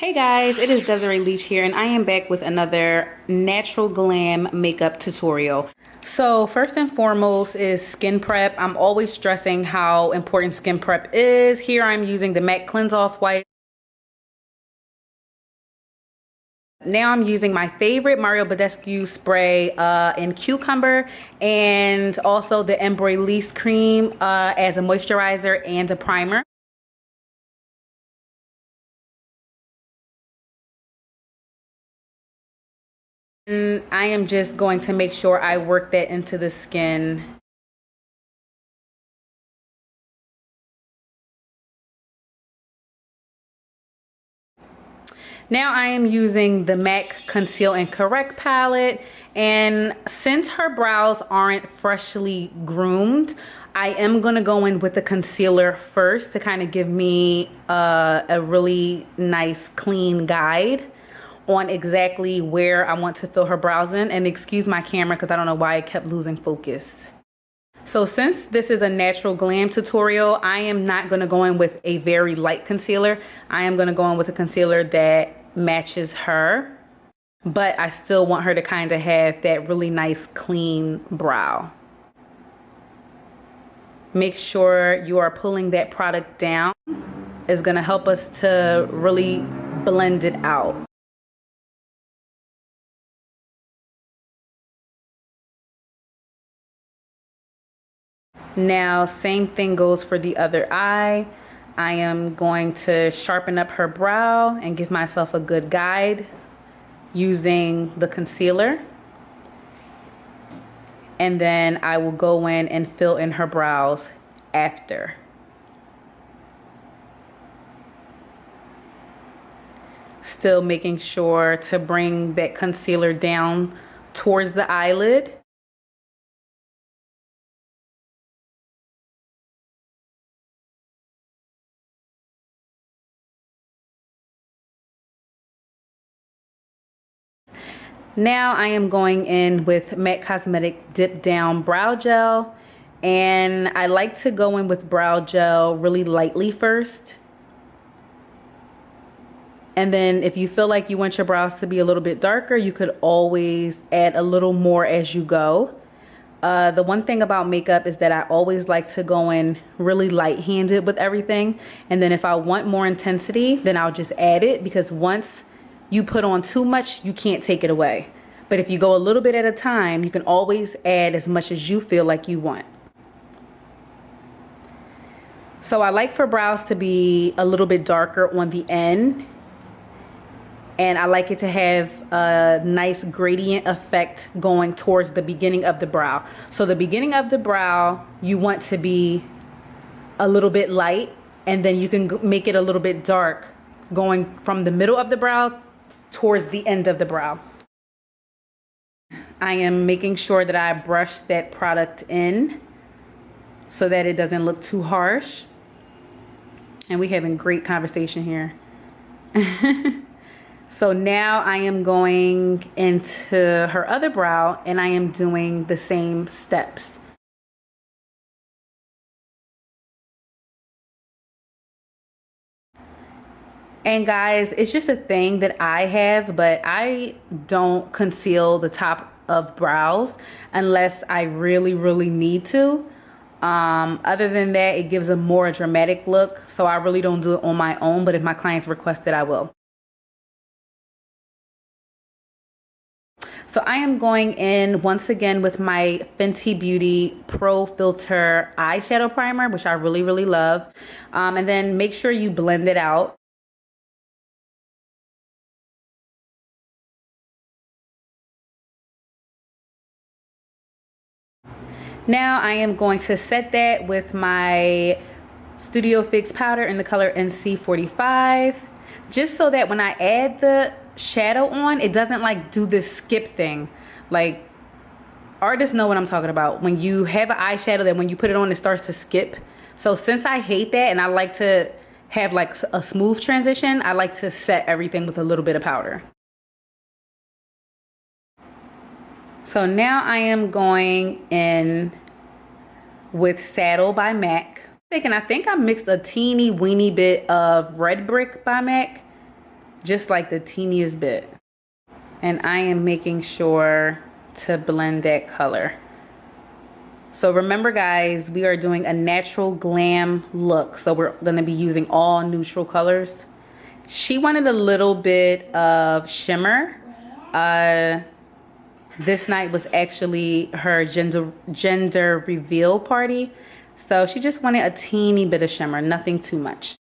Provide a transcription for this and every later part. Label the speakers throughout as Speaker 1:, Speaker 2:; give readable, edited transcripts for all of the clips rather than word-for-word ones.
Speaker 1: Hey guys, it is Desiree Leach here, and I am back with another natural glam makeup tutorial. So first and foremost is skin prep. I'm always stressing how important skin prep is. Here I'm using the MAC Cleanse Off White. Now I'm using my favorite Mario Badescu spray in Cucumber, and also the Embryolisse cream as a moisturizer and a primer. And I am just going to make sure I work that into the skin. Now I am using the MAC Conceal and Correct palette, and since her brows aren't freshly groomed, I am going to go in with the concealer first to kind of give me a really nice clean guide on exactly where I want to fill her brows in. And excuse my camera because I don't know why it kept losing focus. So since this is a natural glam tutorial, I am not going to go in with a very light concealer. I am going to go in with a concealer that matches her, but I still want her to kind of have that really nice clean brow. Make sure you are pulling that product down. It's going to help us to really blend it out. Now, same thing goes for the other eye. I am going to sharpen up her brow and give myself a good guide using the concealer. And then I will go in and fill in her brows after. Still making sure to bring that concealer down towards the eyelid. Now I am going in with MAC Cosmetic Dip Down Brow Gel, and I like to go in with brow gel really lightly first. And then if you feel like you want your brows to be a little bit darker, you could always add a little more as you go. The one thing about makeup is that I always like to go in really light-handed with everything. And then if I want more intensity, then I'll just add it, because once you put on too much, you can't take it away. But if you go a little bit at a time, you can always add as much as you feel like you want. So I like for brows to be a little bit darker on the end. And I like it to have a nice gradient effect going towards the beginning of the brow. So the beginning of the brow, you want to be a little bit light, and then you can make it a little bit dark going from the middle of the brow towards the end of the brow. I am making sure that I brush that product in so that it doesn't look too harsh. And we're having great conversation here. So now I am going into her other brow, and I am doing the same steps. And guys, it's just a thing that I have, but I don't conceal the top of brows unless I really, really need to. Other than that, it gives a more dramatic look, so I really don't do it on my own, but if my clients request it, I will. So I am going in once again with my Fenty Beauty Pro Filter eyeshadow primer, which I really, really love. And then make sure you blend it out. Now I am going to set that with my Studio Fix powder in the color NC45, just so that when I add the shadow on, it doesn't like do this skip thing. Like, artists know what I'm talking about. When you have an eyeshadow that when you put it on, it starts to skip. So since I hate that and I like to have like a smooth transition, I like to set everything with a little bit of powder. So now I am going in with Saddle by MAC. And I think I mixed a teeny weeny bit of Red Brick by MAC just like the teeniest bit. And I am making sure to blend that color. So remember guys, we are doing a natural glam look. So we're gonna be using all neutral colors. She wanted a little bit of shimmer. This night was actually her gender reveal party. So she just wanted a teeny bit of shimmer, nothing too much.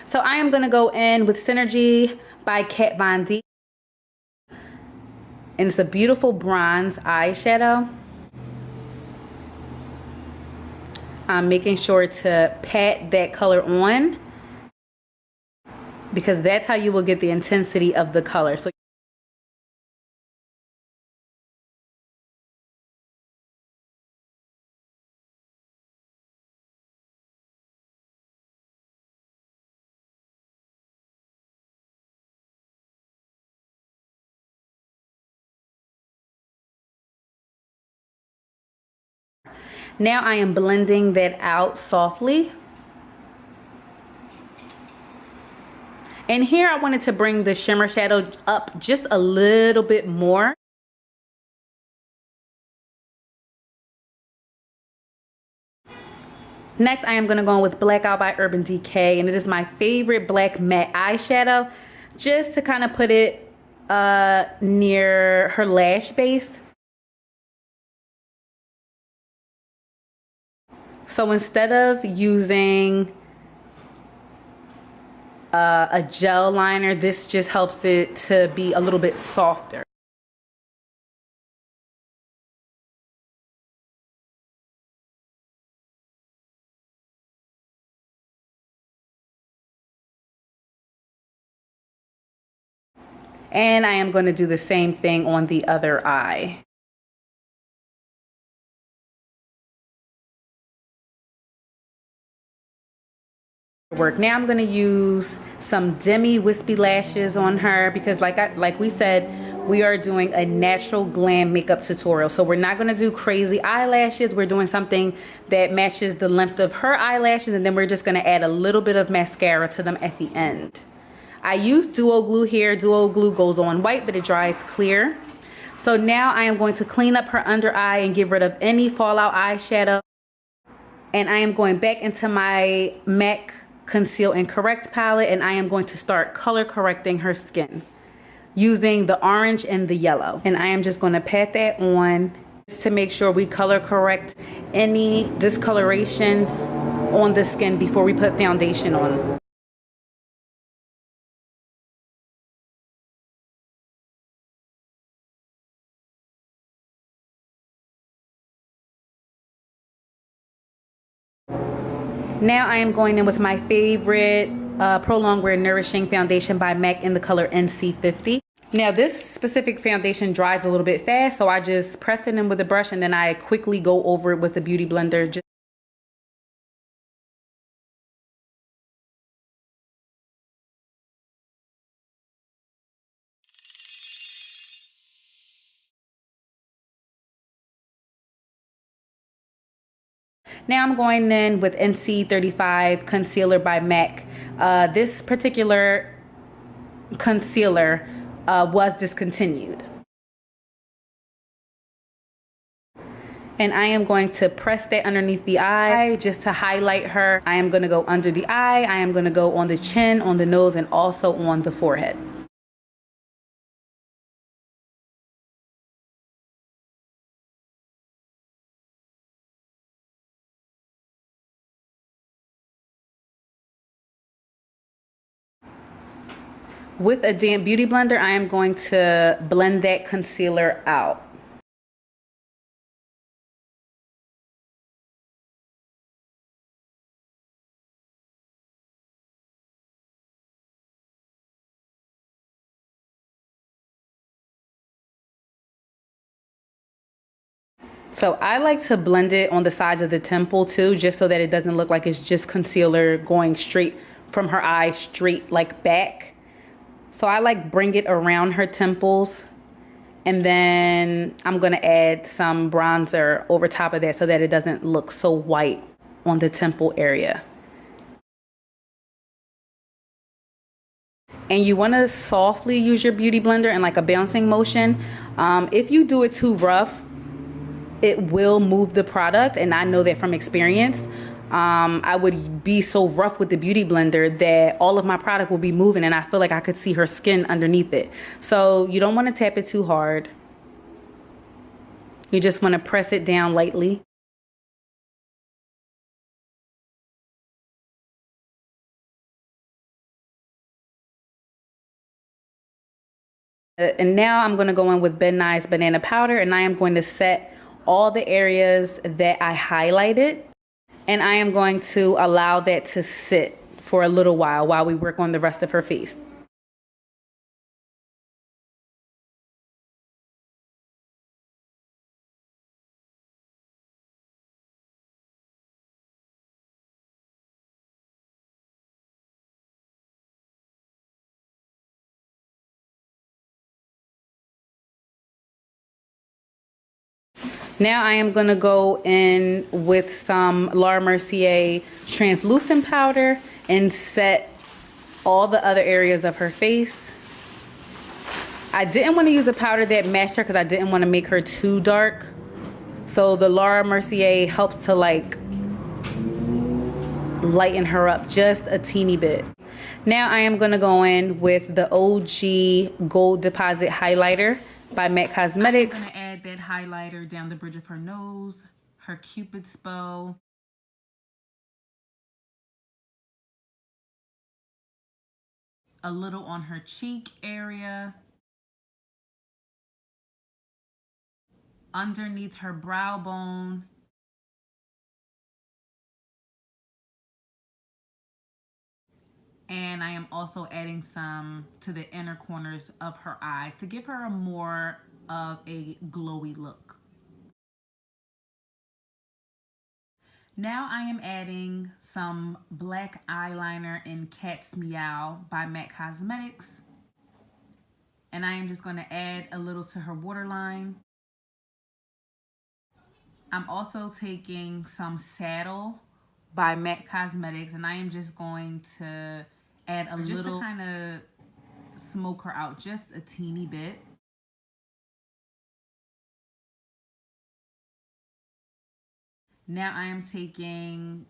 Speaker 1: So I am gonna go in with Synergy by Kat Von D. And it's a beautiful bronze eyeshadow. I'm making sure to pat that color on because that's how you will get the intensity of the color. So now I am blending that out softly. And here I wanted to bring the shimmer shadow up just a little bit more. Next, I am going to go in with Blackout by Urban Decay, and it is my favorite black matte eyeshadow, just to kind of put it near her lash base. So instead of using a gel liner, this just helps it to be a little bit softer. And I am going to do the same thing on the other eye. Now I'm going to use some demi wispy lashes on her because like we said, we are doing a natural glam makeup tutorial. So we're not going to do crazy eyelashes. We're doing something that matches the length of her eyelashes, and then we're just going to add a little bit of mascara to them at the end. I use duo glue here. Duo glue goes on white, but it dries clear. So now I am going to clean up her under eye and get rid of any fallout eyeshadow. And I am going back into my MAC Conceal and Correct palette, and I am going to start color correcting her skin using the orange and the yellow. And I am just going to pat that on to make sure we color correct any discoloration on the skin before we put foundation on. Now I am going in with my favorite Prolong Wear Nourishing Foundation by MAC in the color NC50. Now this specific foundation dries a little bit fast, so I just press it in with a brush and then I quickly go over it with a beauty blender. Now I'm going in with NC35 Concealer by MAC. This particular concealer was discontinued. And I am going to press that underneath the eye just to highlight her. I am going to go under the eye. I am going to go on the chin, on the nose, and also on the forehead. With a damp beauty blender, I am going to blend that concealer out. So I like to blend it on the sides of the temple too, just so that it doesn't look like it's just concealer going straight from her eye straight like back. So I like bring it around her temples, and then I'm gonna add some bronzer over top of that so that it doesn't look so white on the temple area. And you want to softly use your beauty blender in like a bouncing motion. If you do it too rough, it will move the product, and I know that from experience. I would be so rough with the beauty blender that all of my product will be moving, and I feel like I could see her skin underneath it. So you don't want to tap it too hard. You just want to press it down lightly. And now I'm going to go in with Ben Nye's banana powder, and I am going to set all the areas that I highlighted, and I am going to allow that to sit for a little while we work on the rest of her face. Now I am going to go in with some Laura Mercier translucent powder and set all the other areas of her face. I didn't want to use a powder that matched her because I didn't want to make her too dark. So the Laura Mercier helps to like lighten her up just a teeny bit. Now I am going to go in with the OG Gold Deposit Highlighter by MAC Cosmetics. I'm going to add that highlighter down the bridge of her nose, her cupid's bow, a little on her cheek area, underneath her brow bone, and I am also adding some to the inner corners of her eye to give her a more of a glowy look. Now I am adding some black eyeliner in Cat's Meow by MAC Cosmetics. And I am just going to add a little to her waterline. I'm also taking some Saddle by MAC Cosmetics, and I am just going to add a little to kind of smoke her out just a teeny bit. Now I am taking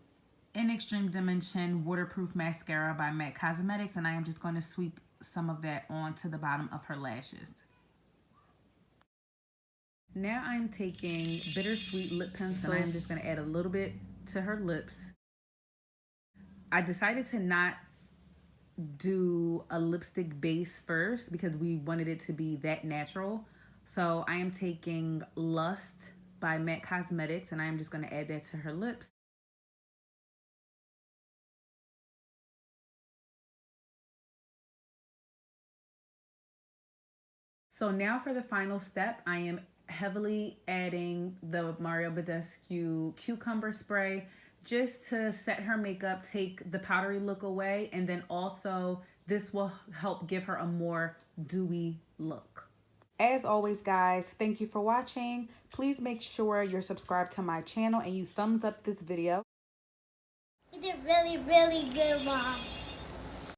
Speaker 1: in Extreme Dimension Waterproof Mascara by MAC Cosmetics, and I am just going to sweep some of that onto the bottom of her lashes. Now I'm taking Bittersweet Lip Pencil, and I'm just going to add a little bit to her lips. I decided to not do a lipstick base first because we wanted it to be that natural. So I am taking Lust by MAC Cosmetics, and I am just going to add that to her lips. So now for the final step, I am heavily adding the Mario Badescu Cucumber Spray just to set her makeup, take the powdery look away, and then also this will help give her a more dewy look. As always, guys, thank you for watching. Please make sure you're subscribed to my channel and you thumbs up this video.
Speaker 2: You did really, really good, Mom.